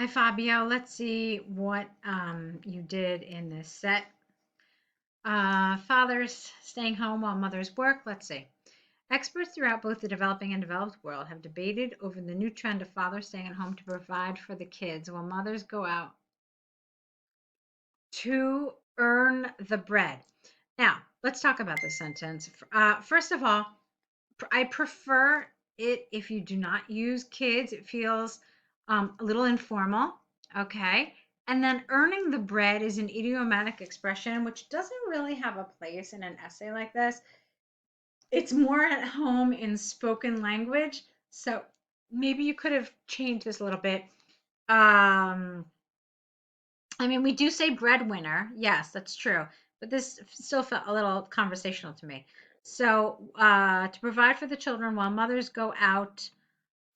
Hi, Fabio. Let's see what you did in this set. Fathers staying home while mothers work. Let's see. Experts throughout both the developing and developed world have debated over the new trend of fathers staying at home to provide for the kids while mothers go out to earn the bread. Now, let's talk about this sentence. First of all, I prefer it if you do not use kids. It feels a little informal. Okay. And then earning the bread is an idiomatic expression, which doesn't really have a place in an essay like this. It's more at home in spoken language. So maybe you could have changed this a little bit. Um, I mean, we do say breadwinner. Yes, that's true. But this still felt a little conversational to me. So, to provide for the children while mothers go out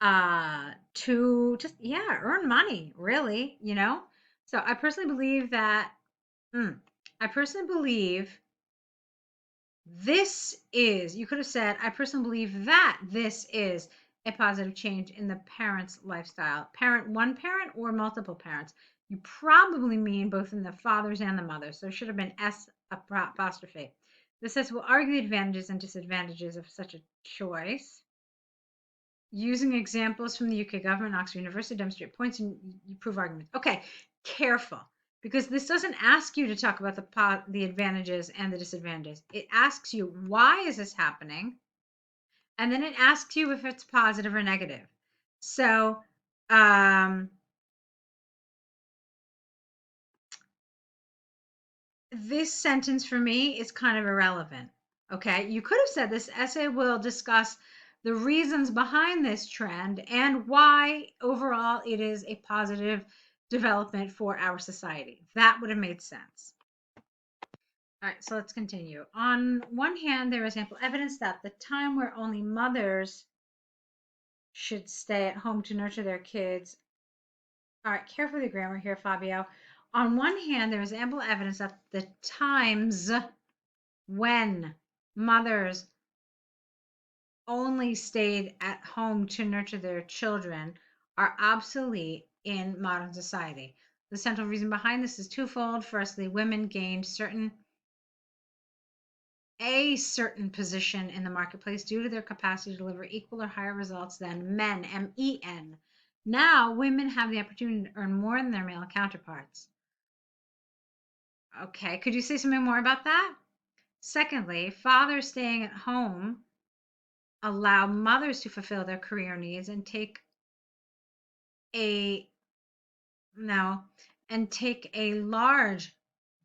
to just, yeah, earn money, really, you know? So, I personally believe that, mm, I personally believe you could have said, I personally believe that this is a positive change in the parent's lifestyle. One parent or multiple parents. You probably mean both in the fathers and the mothers. So it should have been S apostrophe. This says, we'll argue the advantages and disadvantages of such a choice. Using examples from the UK government and Oxford University demonstrate points and you prove arguments. Okay, careful, because this doesn't ask you to talk about the advantages and the disadvantages. It asks you, why is this happening? And then it asks you if it's positive or negative. So, this sentence for me is kind of irrelevant. Okay, you could have said this essay will discuss the reasons behind this trend and why overall it is a positive development for our society. That would have made sense. All right, so let's continue. On one hand, there is ample evidence that the time where only mothers should stay at home to nurture their kids. All right, careful with the grammar here, Fabio. On one hand, there is ample evidence that the times when mothers only stayed at home to nurture their children are obsolete in modern society. The central reason behind this is twofold. Firstly, women gained a certain position in the marketplace due to their capacity to deliver equal or higher results than men, MEN. Now, women have the opportunity to earn more than their male counterparts. Okay, could you say something more about that? Secondly, fathers staying at home allow mothers to fulfill their career needs and take a no and take a large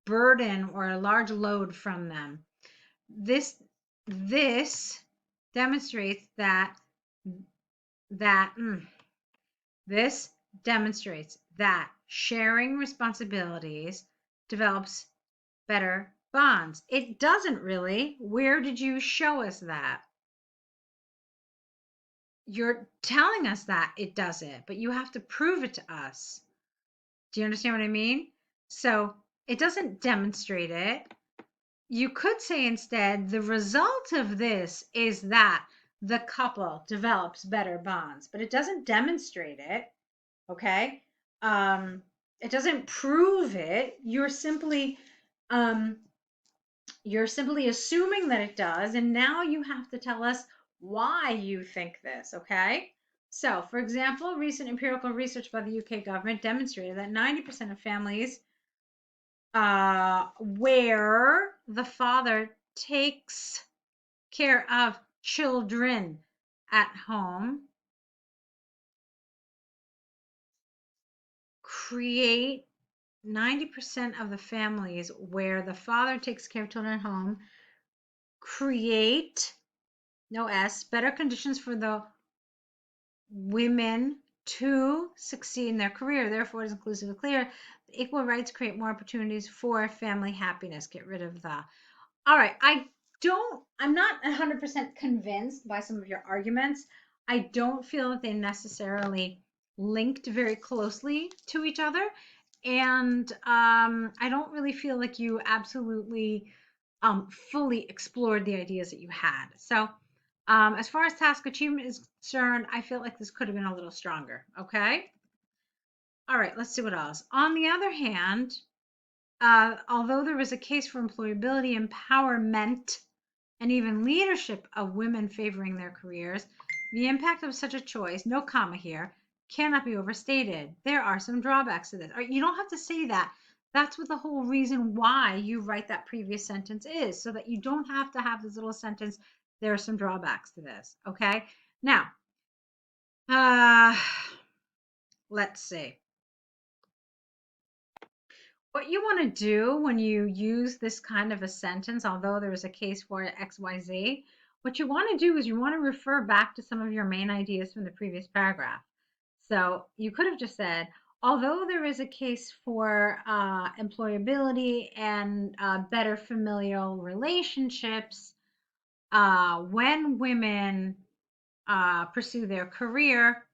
burden or a large load from them. This demonstrates that this demonstrates that sharing responsibilities develops better bonds. It doesn't really. Where did you show us that? You're telling us that it doesn't, but you have to prove it to us. Do you understand what I mean? So it doesn't demonstrate it. You could say instead, the result of this is that the couple develops better bonds, but it doesn't demonstrate it. Okay. It doesn't prove it. Um, you're simply assuming that it does, and now you have to tell us why you think this, okay? So, for example, recent empirical research by the UK government demonstrated that 90% of families where the father takes care of children at home create 90% of the families where the father takes care of children at home create no s better conditions for the women to succeed in their career. Therefore, it is inclusive and clear. Equal rights create more opportunities for family happiness. Get rid of the. All right. I'm not 100% convinced by some of your arguments. I don't feel that they necessarily linked very closely to each other. And I don't really feel like you absolutely fully explored the ideas that you had. So, as far as task achievement is concerned, I feel like this could have been a little stronger. Okay. All right, let's see what else. On the other hand, although there is a case for employability, empowerment, and even leadership of women favoring their careers, the impact of such a choice, no comma here, cannot be overstated. There are some drawbacks to this. You don't have to say that. That's what the whole reason why you write that previous sentence is, so that you don't have to have this little sentence. There are some drawbacks to this. Okay. Now, uh, let's see. What you want to do when you use this kind of a sentence, although there is a case for XYZ, what you want to do is you want to refer back to some of your main ideas from the previous paragraph. So you could have just said, although there is a case for employability and better familial relationships when women pursue their career,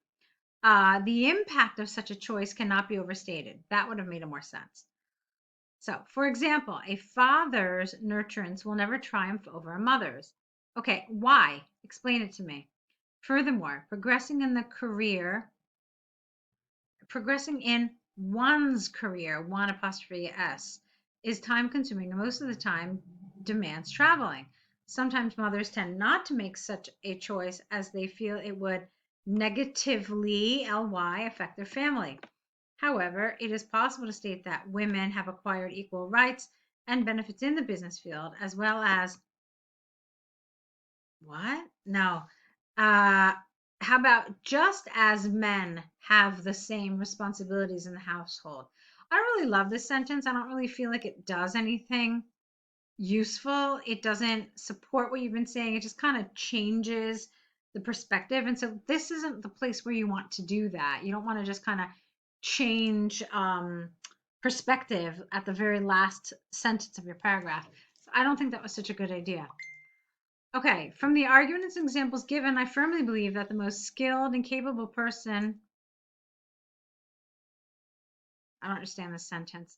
the impact of such a choice cannot be overstated. That would have made more sense. So, for example, a father's nurturance will never triumph over a mother's. Okay, why? Explain it to me. Furthermore, progressing in one's career, one apostrophe S, is time consuming and most of the time demands traveling. Sometimes mothers tend not to make such a choice as they feel it would negatively, ly, affect their family. However, it is possible to state that women have acquired equal rights and benefits in the business field, as well as what? No. Uh, how about just as men have the same responsibilities in the household? I don't really love this sentence. I don't really feel like it does anything useful. It doesn't support what you've been saying. It just kind of changes the perspective. And so this isn't the place where you want to do that. You don't want to just kind of change perspective at the very last sentence of your paragraph. So I don't think that was such a good idea. Okay, from the arguments and examples given, I firmly believe that the most skilled and capable person, I don't understand this sentence.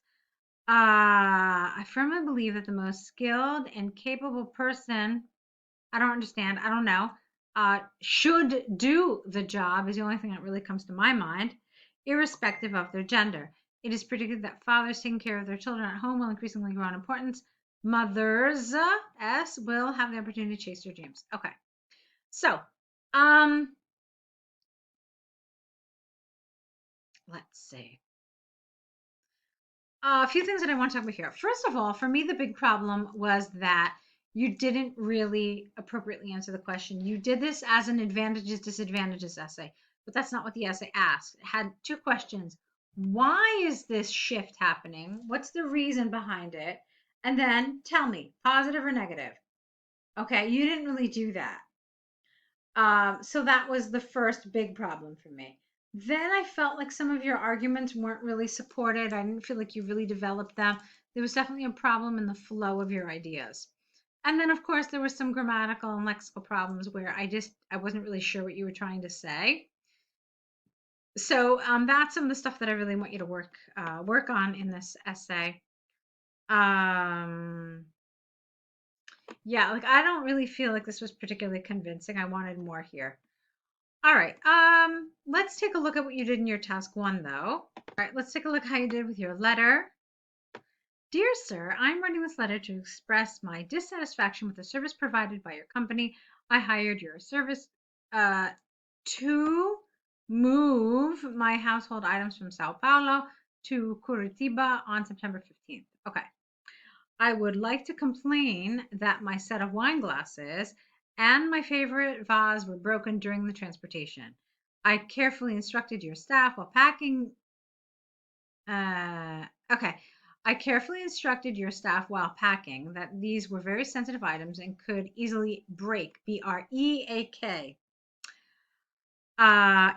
I firmly believe that the most skilled and capable person, I don't understand, I don't know, should do the job is the only thing that really comes to my mind, irrespective of their gender. It is predicted that fathers taking care of their children at home will increasingly grow in importance. Mothers, S, will have the opportunity to chase their dreams. Okay. So, let's see. A few things that I want to talk about here. First of all, for me, the big problem was that you didn't really appropriately answer the question. You did this as an advantages, disadvantages essay, but that's not what the essay asked. It had two questions. Why is this shift happening? What's the reason behind it? And then tell me, positive or negative. Okay, you didn't really do that. So that was the first big problem for me. Then I felt like some of your arguments weren't really supported. I didn't feel like you really developed them. There was definitely a problem in the flow of your ideas. And then, of course, there were some grammatical and lexical problems where I wasn't really sure what you were trying to say. So that's some of the stuff that I really want you to work on in this essay. Yeah, like I don't really feel like this was particularly convincing. I wanted more here. All right. Let's take a look at what you did in your task one, though. All right, let's take a look how you did with your letter. Dear sir, I'm writing this letter to express my dissatisfaction with the service provided by your company. I hired your service to move my household items from Sao Paulo to Curitiba on September 15th. Okay. I would like to complain that my set of wine glasses and my favorite vase were broken during the transportation. I carefully instructed your staff while packing. Okay. I carefully instructed your staff while packing that these were very sensitive items and could easily break. BREAK.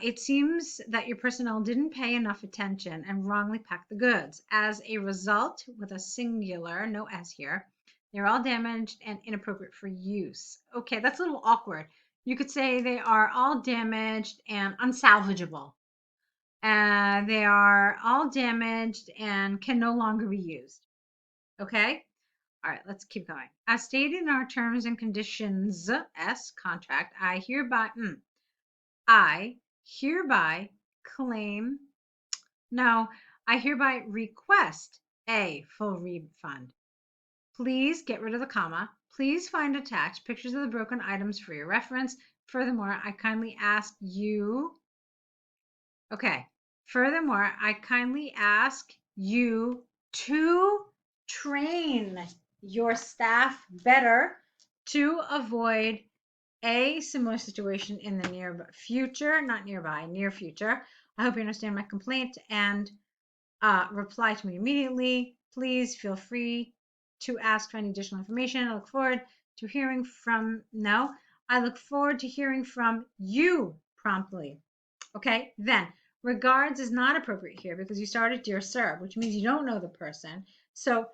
It seems that your personnel didn't pay enough attention and wrongly packed the goods. As a result, with a singular, no S here, they're all damaged and inappropriate for use. Okay, that's a little awkward. You could say they are all damaged and unsalvageable. They are all damaged and can no longer be used. Okay? All right, let's keep going. As stated in our terms and conditions, S, contract, I hereby claim No, I hereby request a full refund. Please get rid of the comma. Please find attached pictures of the broken items for your reference. Furthermore, I kindly ask you, okay. Furthermore, I kindly ask you to train your staff better to avoid a similar situation in the near future, not nearby, near future. I hope you understand my complaint and reply to me immediately. Please feel free to ask for any additional information. I look forward to hearing from, no, I look forward to hearing from you promptly. Okay, then regards is not appropriate here because you started dear sir, which means you don't know the person. So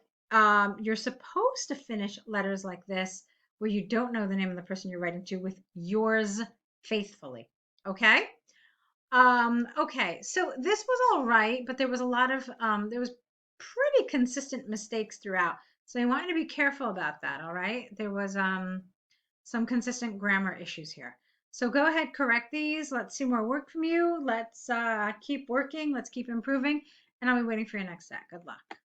you're supposed to finish letters like this where you don't know the name of the person you're writing to with yours faithfully. Okay. Okay, so this was all right, but there was a lot of there was pretty consistent mistakes throughout. So you want you to be careful about that, all right? There was some consistent grammar issues here. So go ahead, correct these. Let's see more work from you. Let's keep working. Let's keep improving. And I'll be waiting for your next set. Good luck.